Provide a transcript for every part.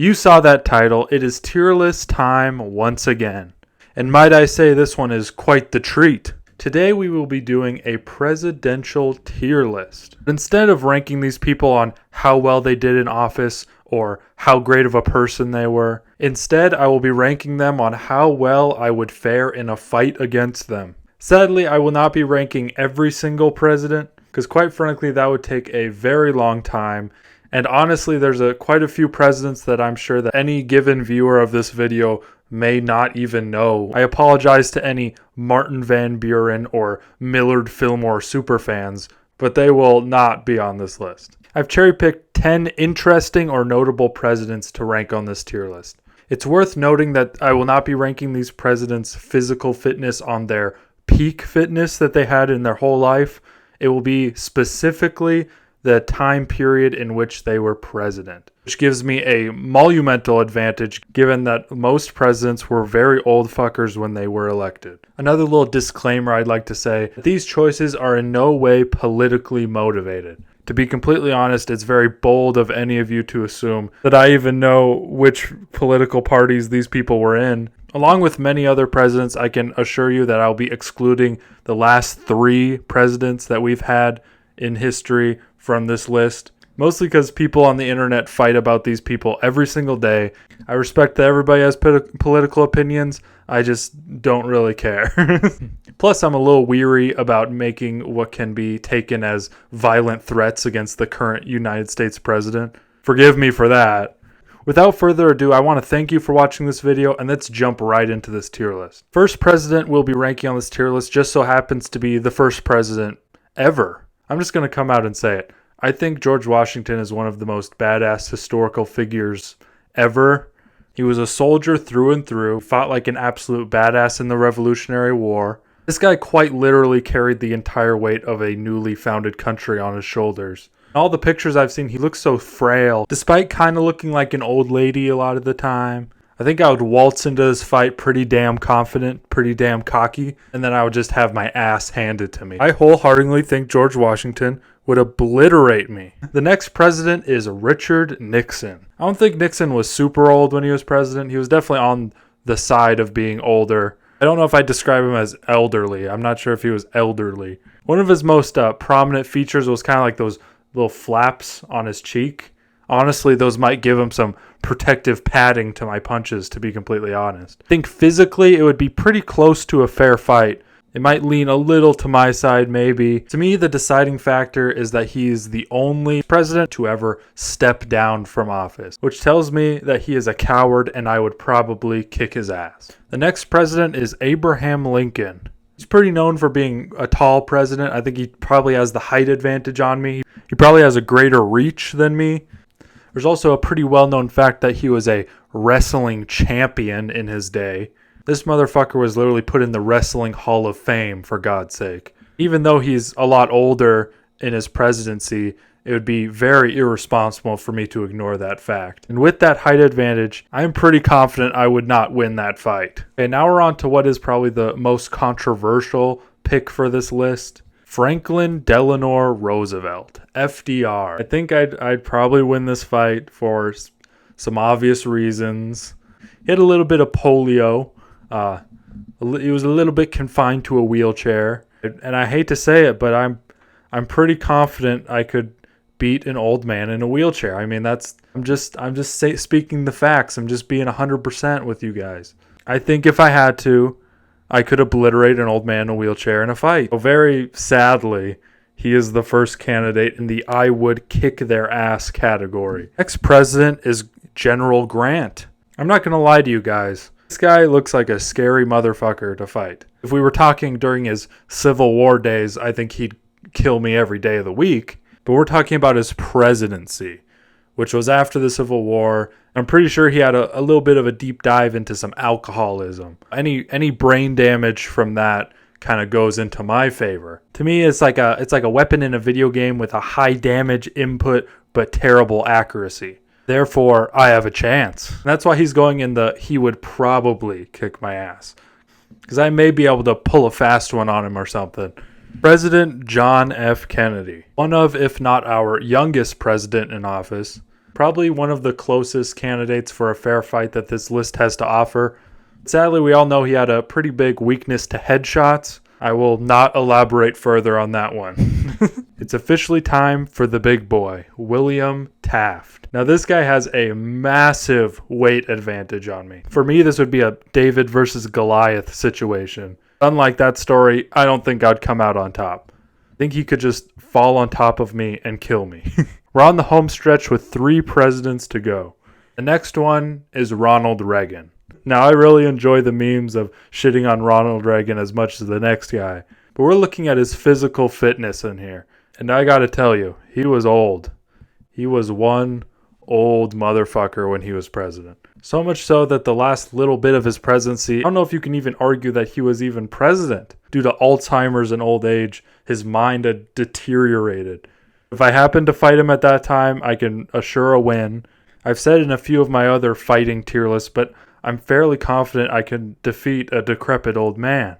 You saw that title. It is tier list time once again. And might I say, this one is quite the treat. Today we will be doing a presidential tier list. Instead of ranking these people on how well they did in office or how great of a person they were, instead I will be ranking them on how well I would fare in a fight against them. Sadly, I will not be ranking every single president, because quite frankly that would take a very long time. And honestly, there's quite a few presidents that I'm sure that any given viewer of this video may not even know. I apologize to any Martin Van Buren or Millard Fillmore superfans, but they will not be on this list. I've cherry-picked 10 interesting or notable presidents to rank on this tier list. It's worth noting that I will not be ranking these presidents' physical fitness on their peak fitness that they had in their whole life. It will be specifically the time period in which they were president, which gives me a monumental advantage given that most presidents were very old fuckers when they were elected. Another little disclaimer I'd like to say, these choices are in no way politically motivated. To be completely honest, it's very bold of any of you to assume that I even know which political parties these people were in. Along with many other presidents, I can assure you that I'll be excluding the last 3 presidents that we've had in history from this list, mostly because people on the internet fight about these people every single day. I respect that everybody has political opinions. I just don't really care. Plus, I'm a little weary about making what can be taken as violent threats against the current United States president. Forgive me for that. Without further ado, I want to thank you for watching this video, and let's jump right into this tier list. First president we'll be ranking on this tier list just so happens to be the first president ever. I'm just going to come out and say it. I think George Washington is one of the most badass historical figures ever. He was a soldier through and through, fought like an absolute badass in the Revolutionary War. This guy quite literally carried the entire weight of a newly founded country on his shoulders. All the pictures I've seen, he looks so frail, despite kind of looking like an old lady a lot of the time. I think I would waltz into this fight pretty damn confident, pretty damn cocky, and then I would just have my ass handed to me. I wholeheartedly think George Washington would obliterate me. The next president is Richard Nixon. I don't think Nixon was super old when he was president. He was definitely on the side of being older. I don't know if I'd describe him as elderly. I'm not sure if he was elderly. One of his most prominent features was kind of like those little flaps on his cheek. Honestly, those might give him some protective padding to my punches, to be completely honest. I think physically it would be pretty close to a fair fight. It might lean a little to my side, maybe. To me, the deciding factor is that he's the only president to ever step down from office, which tells me that he is a coward and I would probably kick his ass. The next president is Abraham Lincoln. He's pretty known for being a tall president. I think he probably has the height advantage on me. He probably has a greater reach than me. There's also a pretty well-known fact that he was a wrestling champion in his day. This motherfucker was literally put in the Wrestling Hall of Fame, for God's sake. Even though he's a lot older in his presidency, it would be very irresponsible for me to ignore that fact. And with that height advantage, I'm pretty confident I would not win that fight. Okay, now we're on to what is probably the most controversial pick for this list. Franklin Delano Roosevelt, FDR. I think I'd probably win this fight for some obvious reasons. He had a little bit of polio. He was a little bit confined to a wheelchair. And I hate to say it, but I'm pretty confident I could beat an old man in a wheelchair. I mean, I'm just speaking the facts. I'm just being 100% with you guys. I think if I had to, I could obliterate an old man in a wheelchair in a fight. So very sadly, he is the first candidate in the I would kick their ass category. Next president is General Grant. I'm not going to lie to you guys. This guy looks like a scary motherfucker to fight. If we were talking during his Civil War days, I think he'd kill me every day of the week. But we're talking about his presidency, which was after the Civil War. I'm pretty sure he had a little bit of a deep dive into some alcoholism. Any brain damage from that kind of goes into my favor. To me, it's like a weapon in a video game with a high damage input but terrible accuracy. Therefore, I have a chance. That's why he's going in the he would probably kick my ass. Because I may be able to pull a fast one on him or something. President John F. Kennedy. One of, if not our youngest president in office. Probably one of the closest candidates for a fair fight that this list has to offer. Sadly, we all know he had a pretty big weakness to headshots. I will not elaborate further on that one. It's officially time for the big boy, William Taft. Now, this guy has a massive weight advantage on me. For me, this would be a David versus Goliath situation. Unlike that story, I don't think I'd come out on top. I think he could just fall on top of me and kill me. We're on the home stretch with 3 presidents to go. The next one is Ronald Reagan. Now, I really enjoy the memes of shitting on Ronald Reagan as much as the next guy, but we're looking at his physical fitness in here. And I gotta tell you, he was old. He was one old motherfucker when he was president. So much so that the last little bit of his presidency, I don't know if you can even argue that he was even president. Due to Alzheimer's and old age, his mind had deteriorated. If I happened to fight him at that time, I can assure a win. I've said in a few of my other fighting tier lists, but I'm fairly confident I can defeat a decrepit old man.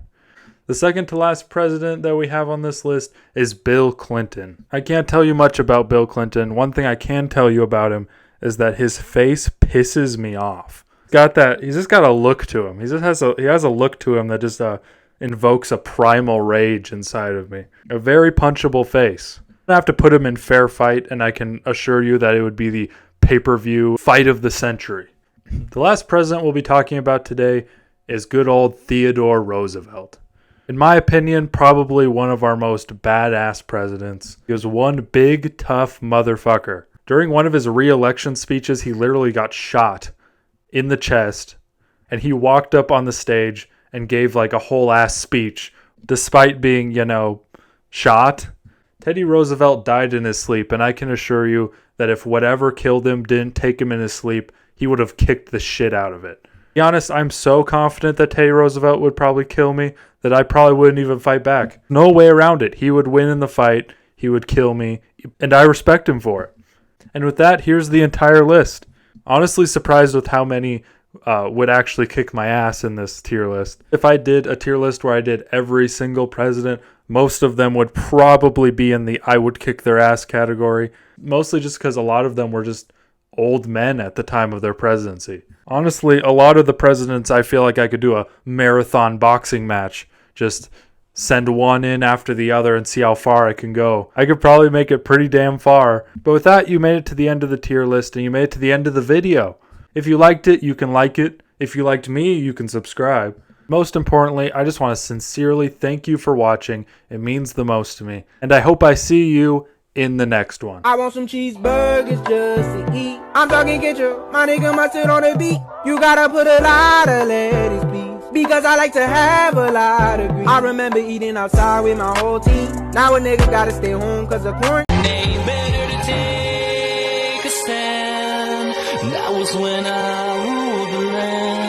The second to last president that we have on this list is Bill Clinton. I can't tell you much about Bill Clinton. One thing I can tell you about him is that his face pisses me off. He's just got a look to him. He has a look to him that just invokes a primal rage inside of me. A very punchable face. I have to put him in fair fight, and I can assure you that it would be the pay-per-view fight of the century. The last president we'll be talking about today is good old Theodore Roosevelt. In my opinion, probably one of our most badass presidents. He was one big, tough motherfucker. During one of his re-election speeches, he literally got shot in the chest, and he walked up on the stage and gave like a whole ass speech, despite being, shot. Teddy Roosevelt died in his sleep, and I can assure you that if whatever killed him didn't take him in his sleep, he would have kicked the shit out of it. To be honest, I'm so confident that Teddy Roosevelt would probably kill me that I probably wouldn't even fight back. No way around it. He would win in the fight, he would kill me, and I respect him for it. And with that, here's the entire list. Honestly surprised with how many would actually kick my ass in this tier list. If I did a tier list where I did every single president, most of them would probably be in the I would kick their ass category. Mostly just because a lot of them were just old men at the time of their presidency. Honestly, a lot of the presidents, I feel like I could do a marathon boxing match. Just send one in after the other and see how far I can go. I could probably make it pretty damn far. But with that, you made it to the end of the tier list and you made it to the end of the video. If you liked it, you can like it. If you liked me, you can subscribe. Most importantly, I just want to sincerely thank you for watching. It means the most to me. And I hope I see you in the next one. I want some cheeseburgers just to eat. I'm talking ketchup, my nigga mustard on the beat. You gotta put a lot of lettuce, please, because I like to have a lot of grease. I remember eating outside with my whole team. Now a nigga gotta stay home cause of quarantine. Ain't better to take a stand. That was when I ruled the land.